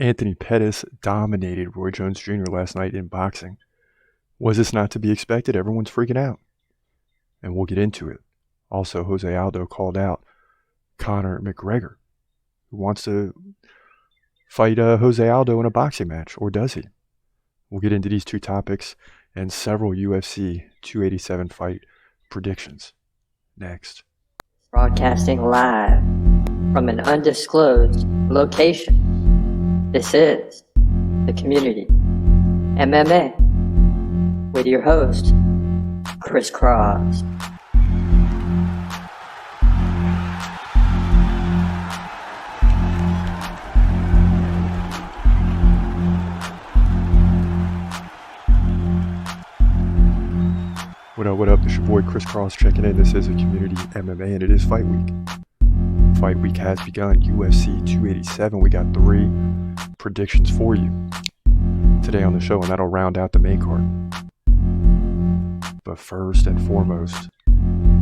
Anthony Pettis dominated Roy Jones Jr. last night in boxing. Was this not to be expected? Everyone's freaking out. And we'll get into it. Also, Jose Aldo called out Conor McGregor, who wants to fight Jose Aldo in a boxing match, or does he? We'll get into these two topics and several UFC 287 fight predictions next. Broadcasting live from an undisclosed location. This is The Community MMA with your host, Chris Cross. What up? It's your boy Chris Cross checking in. This is a Community MMA and it is Fight Week. Fight Week has begun. UFC 287. We got 3 predictions for you today on the show, and that'll round out the main card. But first and foremost,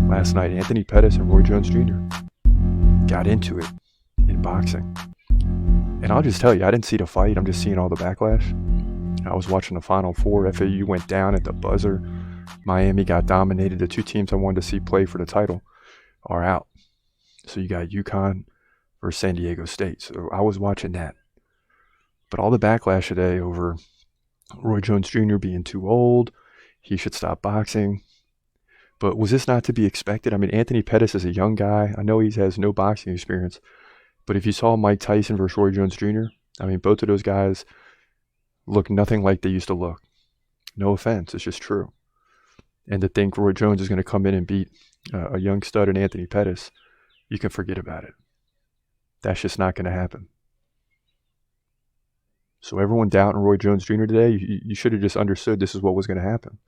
last night Anthony Pettis and Roy Jones Jr. got into it in boxing. And I'll just tell you, I didn't see the fight. I'm just seeing all the backlash. I was watching the Final Four. FAU went down at the buzzer. Miami got dominated. The 2 teams I wanted to see play for the title are out. So you got UConn versus San Diego State. So I was watching that. But all the backlash today over Roy Jones Jr. being too old, he should stop boxing. But was this not to be expected? I mean, Anthony Pettis is a young guy. I know he has no boxing experience. But if you saw Mike Tyson versus Roy Jones Jr., I mean, both of those guys look nothing like they used to look. No offense, it's just true. And to think Roy Jones is going to come in and beat a young stud in Anthony Pettis, you can forget about it. That's just not going to happen. So everyone doubting Roy Jones Jr. today, you should have just understood this is what was going to happen.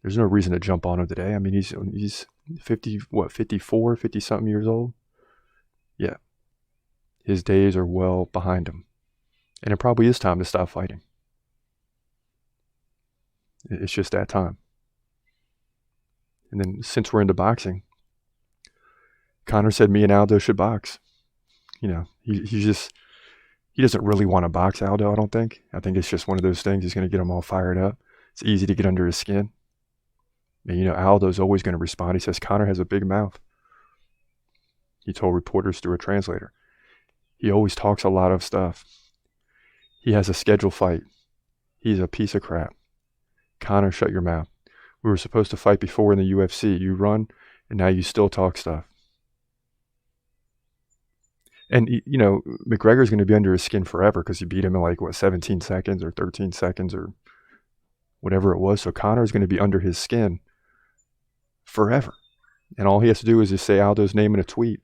There's no reason to jump on him today. I mean, he's 54, 50-something years old? Yeah. His days are well behind him. And it probably is time to stop fighting. It's just that time. And then since we're into boxing, Conor said me and Aldo should box. You know, he doesn't really want to box Aldo, I don't think. I think it's just one of those things. He's going to get him all fired up. It's easy to get under his skin. And, you know, Aldo's always going to respond. He says Conor has a big mouth. He told reporters through a translator. He always talks a lot of stuff. He has a scheduled fight. He's a piece of crap. Conor, shut your mouth. We were supposed to fight before in the UFC. You run, and now you still talk stuff. And, you know, McGregor's going to be under his skin forever because he beat him in 17 seconds or 13 seconds or whatever it was. So Conor's going to be under his skin forever. And all he has to do is just say Aldo's name in a tweet,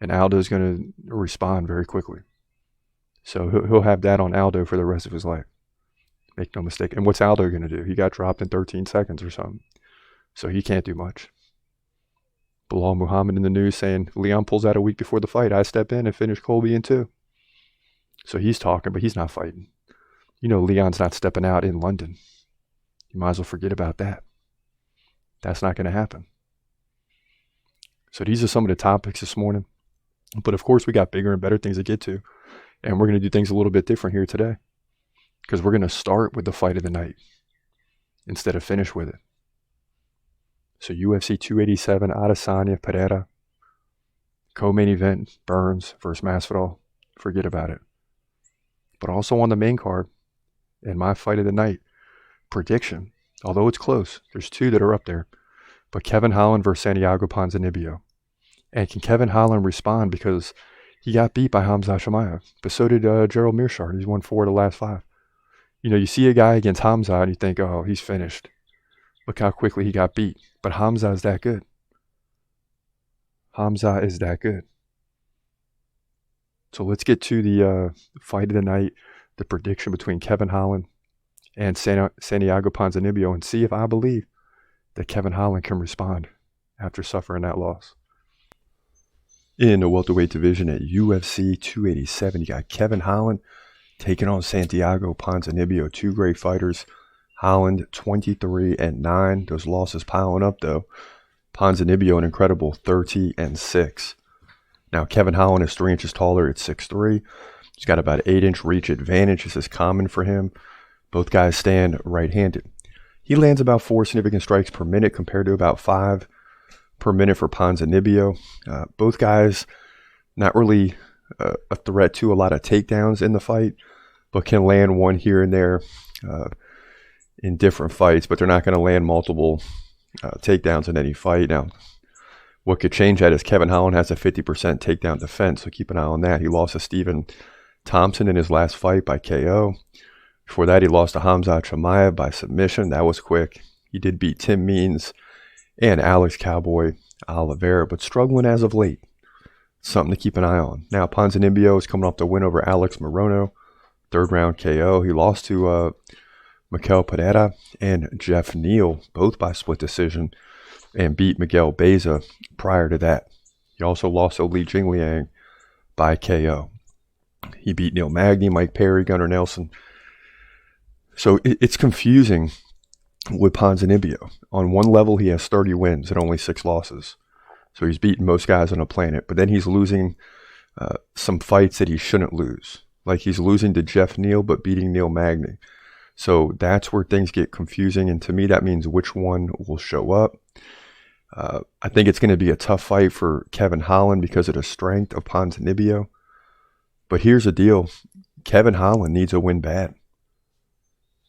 and Aldo's going to respond very quickly. So he'll have that on Aldo for the rest of his life. Make no mistake. And what's Aldo going to do? He got dropped in 13 seconds or something. So he can't do much. Bilal Muhammad in the news saying, Leon pulls out a week before the fight. I step in and finish Colby in 2. So he's talking, but he's not fighting. You know Leon's not stepping out in London. You might as well forget about that. That's not going to happen. So these are some of the topics this morning. But of course, we got bigger and better things to get to. And we're going to do things a little bit different here today. Because we're going to start with the fight of the night instead of finish with it. So UFC 287, Adesanya, Pereira. Co-main event, Burns versus Masvidal. Forget about it. But also on the main card, and my fight of the night, prediction. Although it's close, there's 2 that are up there. But Kevin Holland versus Santiago Ponzinibbio. And can Kevin Holland respond? Because he got beat by Khamzat Chimaev. But so did Gerald Meerschaert. He's won 4 of the last 5. You know, you see a guy against Khamzat and you think, oh, he's finished. Look how quickly he got beat. But Khamzat is that good. Khamzat is that good. So let's get to the fight of the night, the prediction between Kevin Holland and Santiago Ponzinibbio, and see if I believe that Kevin Holland can respond after suffering that loss. In the welterweight division at UFC 287, you got Kevin Holland taking on Santiago Ponzinibbio, 2 great fighters. Holland 23-9. Those losses piling up though. Ponzinibbio an incredible 30-6. Now Kevin Holland is 3 inches taller at 6'3", He's got about an 8-inch reach advantage. This is common for him. Both guys stand right-handed. He lands about 4 significant strikes per minute compared to about 5 per minute for Ponzinibbio. Both guys not really a threat to a lot of takedowns in the fight, but can land one here and there in different fights, but they're not going to land multiple takedowns in any fight. Now, what could change that is Kevin Holland has a 50% takedown defense, so keep an eye on that. He lost to Stephen Thompson in his last fight by KO. Before that, he lost to Khamzat Chimaev by submission. That was quick. He did beat Tim Means and Alex Cowboy Oliveira, but struggling as of late. Something to keep an eye on. Now, Ponzinibbio is coming off the win over Alex Morono, 3rd round KO. He lost to Mikel Pereira and Jeff Neal, both by split decision, and beat Miguel Beza prior to that. He also lost to Li Jingliang by KO. He beat Neil Magny, Mike Perry, Gunnar Nelson. So it's confusing with Ponzinibbio. On one level, he has 30 wins and only 6 losses. So he's beaten most guys on the planet. But then he's losing some fights that he shouldn't lose. Like he's losing to Jeff Neal but beating Neil Magny. So that's where things get confusing. And to me, that means which one will show up. I think it's going to be a tough fight for Kevin Holland because of the strength of Ponzinibbio. But here's the deal. Kevin Holland needs a win bad.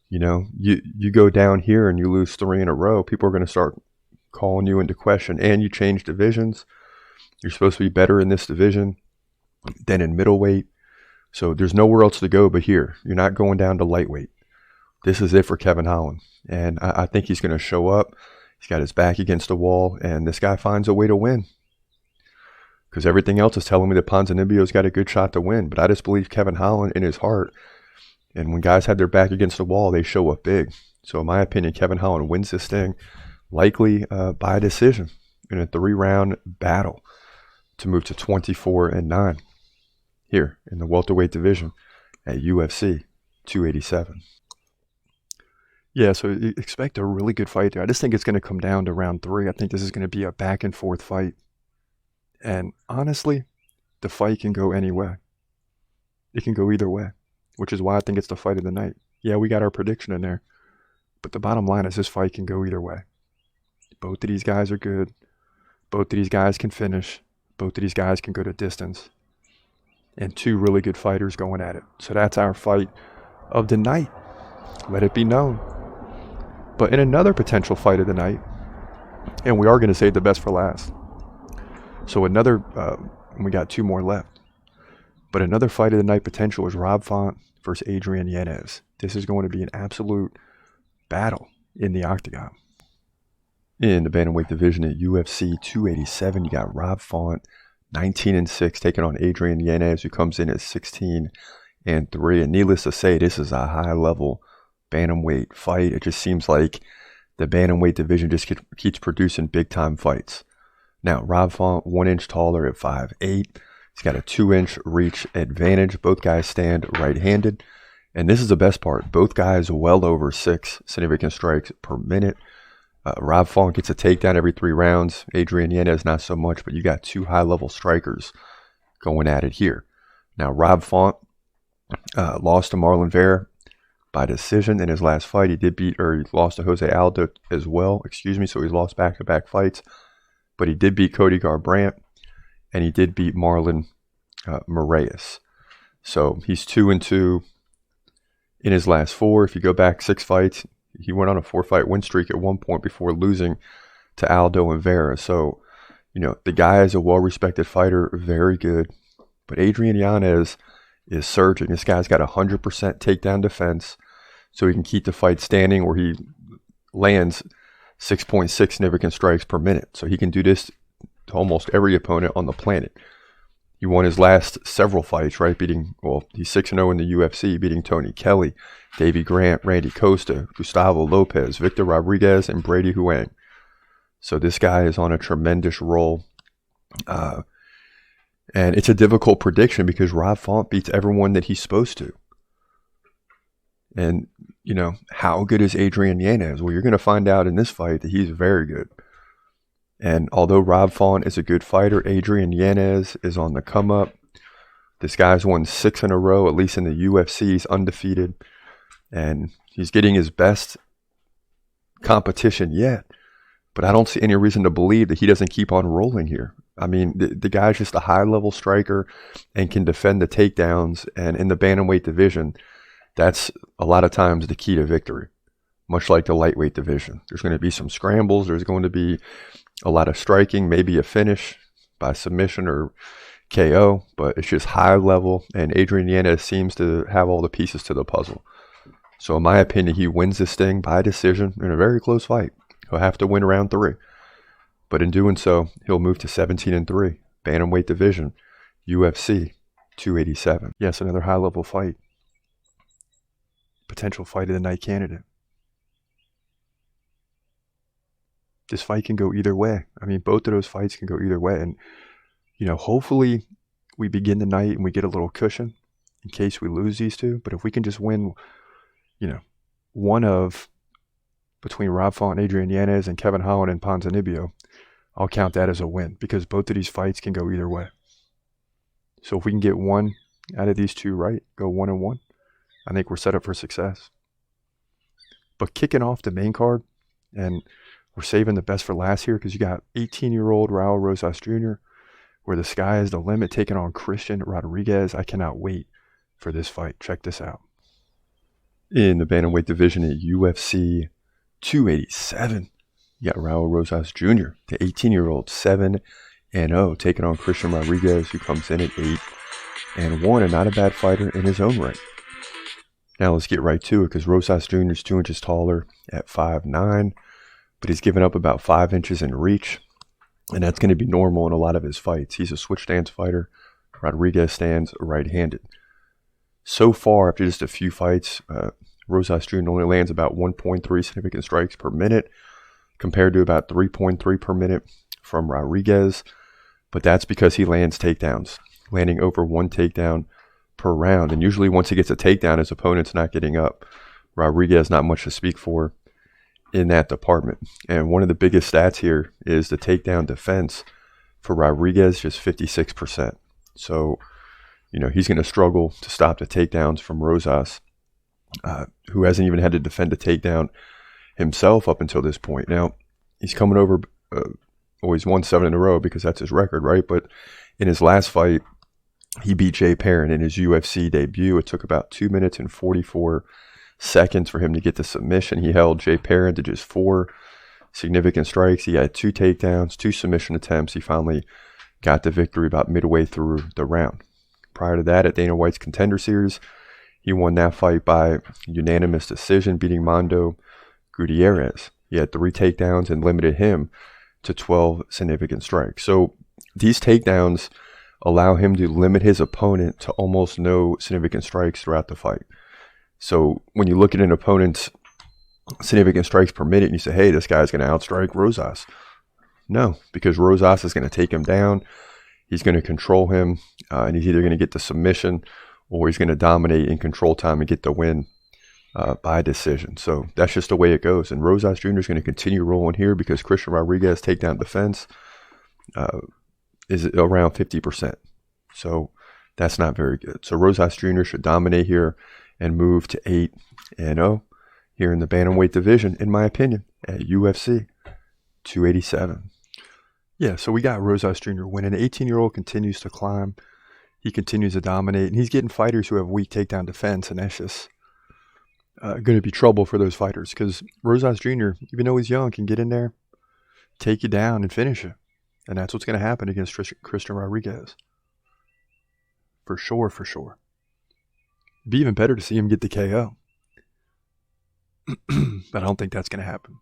You know, you go down here and you lose 3 in a row, people are going to start calling you into question. And you change divisions. You're supposed to be better in this division than in middleweight. So there's nowhere else to go but here. You're not going down to lightweight. This is it for Kevin Holland. And I think he's going to show up. He's got his back against the wall, and this guy finds a way to win. Because everything else is telling me that Ponzinibbio's got a good shot to win. But I just believe Kevin Holland in his heart. And when guys have their back against the wall, they show up big. So in my opinion, Kevin Holland wins this thing, likely by decision in a 3-round battle to move to 24-9 here in the welterweight division at UFC 287. Yeah, so expect a really good fight there. I just think it's going to come down to round 3. I think this is going to be a back and forth fight. And honestly, the fight can go any way. It can go either way, which is why I think it's the fight of the night. Yeah, we got our prediction in there. But the bottom line is this fight can go either way. Both of these guys are good. Both of these guys can finish. Both of these guys can go to distance. And 2 really good fighters going at it. So that's our fight of the night. Let it be known. But in another potential fight of the night, and we are going to save the best for last. So we got 2 more left. But another fight of the night potential is Rob Font versus Adrian Yanez. This is going to be an absolute battle in the octagon. In the bantamweight division at UFC 287, you got Rob Font, 19-6, taking on Adrian Yanez, who comes in at 16-3. And needless to say, this is a high-level bantamweight fight. It just seems like the bantamweight division just keeps producing big-time fights. Now, Rob Font, 1 inch taller at 5'8". He's got a 2-inch reach advantage. Both guys stand right-handed. And this is the best part. Both guys well over 6 significant strikes per minute. Rob Font gets a takedown every 3 rounds. Adrian Yanez, not so much, but you got 2 high-level strikers going at it here. Now, Rob Font lost to Marlon Vera by decision in his last fight. He lost to Jose Aldo as well, so he's lost back-to-back fights. But he did beat Cody Garbrandt, and he did beat Marlon Moraes. So he's 2-2 in his last 4. If you go back 6 fights, he went on a 4-fight win streak at one point before losing to Aldo and Vera. So, the guy is a well-respected fighter, very good. But Adrian Yanez is surging. This guy's got 100% takedown defense, so he can keep the fight standing where he lands 6.6 significant strikes per minute. So he can do this to almost every opponent on the planet. He won his last several fights, right? He's 6-0 in the UFC, beating Tony Kelly, Davey Grant, Randy Costa, Gustavo Lopez, Victor Rodriguez, and Brady Huang. So this guy is on a tremendous roll. And it's a difficult prediction because Rob Font beats everyone that he's supposed to. And, how good is Adrian Yanez? Well, you're going to find out in this fight that he's very good. And although Rob Font is a good fighter, Adrian Yanez is on the come up. This guy's won 6 in a row, at least in the UFC. He's undefeated, and he's getting his best competition yet. But I don't see any reason to believe that he doesn't keep on rolling here. I mean, the guy's just a high-level striker and can defend the takedowns. And in the bantamweight division, that's a lot of times the key to victory, much like the lightweight division. There's going to be some scrambles. There's going to be a lot of striking, maybe a finish by submission or KO, but it's just high level, and Adrian Yanez seems to have all the pieces to the puzzle. So in my opinion, he wins this thing by decision in a very close fight. He'll have to win round 3. But in doing so, he'll move to 17-3, bantamweight division, UFC 287. Yes, another high-level fight. Potential fight of the night candidate. This fight can go either way. I mean, both of those fights can go either way. And, hopefully we begin the night and we get a little cushion in case we lose these two. But if we can just win, one of between Rob Font, Adrian Yanez, and Kevin Holland and Ponzinibbio, I'll count that as a win because both of these fights can go either way. So if we can get one out of these two right, go 1-1, I think we're set up for success. But kicking off the main card, and we're saving the best for last here because you got 18-year-old Raul Rosas Jr., where the sky is the limit, taking on Christian Rodriguez. I cannot wait for this fight. Check this out. In the bantamweight division at UFC 287, you got Raul Rosas Jr., the 18-year-old, 7-0, taking on Christian Rodriguez, who comes in at 8-1, and not a bad fighter in his own right. Now let's get right to it because Rosas Jr. is 2 inches taller at 5'9", but he's given up about 5 inches in reach, and that's going to be normal in a lot of his fights. He's a switch stance fighter. Rodriguez stands right-handed. So far, after just a few fights, Rosas Jr. only lands about 1.3 significant strikes per minute, compared to about 3.3 per minute from Rodriguez, but that's because he lands takedowns, landing over 1 takedown per round. And usually once he gets a takedown, his opponent's not getting up. Rodriguez not much to speak for in that department. And one of the biggest stats here is the takedown defense for Rodriguez, just 56%. So, he's going to struggle to stop the takedowns from Rosas, who hasn't even had to defend a takedown himself up until this point. Now, he's coming over, he's won 7 in a row because that's his record, right? But in his last fight, he beat Jay Perrin in his UFC debut. It took about 2 minutes and 44 seconds for him to get the submission. He held Jay Perrin to just 4 significant strikes. He had 2 takedowns, 2 submission attempts. He finally got the victory about midway through the round. Prior to that, at Dana White's Contender Series, he won that fight by unanimous decision, beating Mando Gutierrez. He had 3 takedowns and limited him to 12 significant strikes. So these takedowns allow him to limit his opponent to almost no significant strikes throughout the fight. So when you look at an opponent's significant strikes per minute and you say, hey, this guy's going to outstrike Rosas. No, because Rosas is going to take him down. He's going to control him, and he's either going to get the submission or he's going to dominate in control time and get the win by decision. So that's just the way it goes. And Rosas Jr. is going to continue rolling here because Christian Rodriguez takedown defense is around 50%. So that's not very good. So Rosas Jr. should dominate here and move to 8-0 here in the bantamweight division, in my opinion, at UFC 287. Yeah, so we got Rosas Jr. winning. The 18-year-old continues to climb. He continues to dominate, and he's getting fighters who have weak takedown defense, and that's just going to be trouble for those fighters because Rosas Jr., even though he's young, can get in there, take you down, and finish you. And that's what's going to happen against Christian Rodriguez. For sure, for sure. It'd be even better to see him get the KO. But I don't think that's going to happen.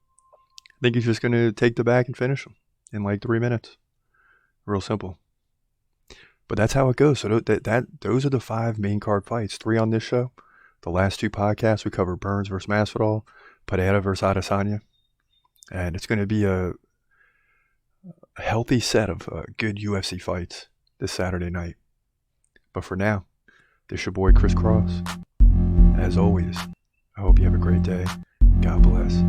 I think he's just going to take the back and finish him in like 3 minutes. Real simple. But that's how it goes. So those are the 5 main card fights. 3 on this show. The last 2 podcasts, we covered Burns versus Masvidal, Pereira versus Adesanya. And it's going to be a healthy set of good UFC fights this Saturday night. But for now, this is your boy Chris Cross. As always, I hope you have a great day. God bless.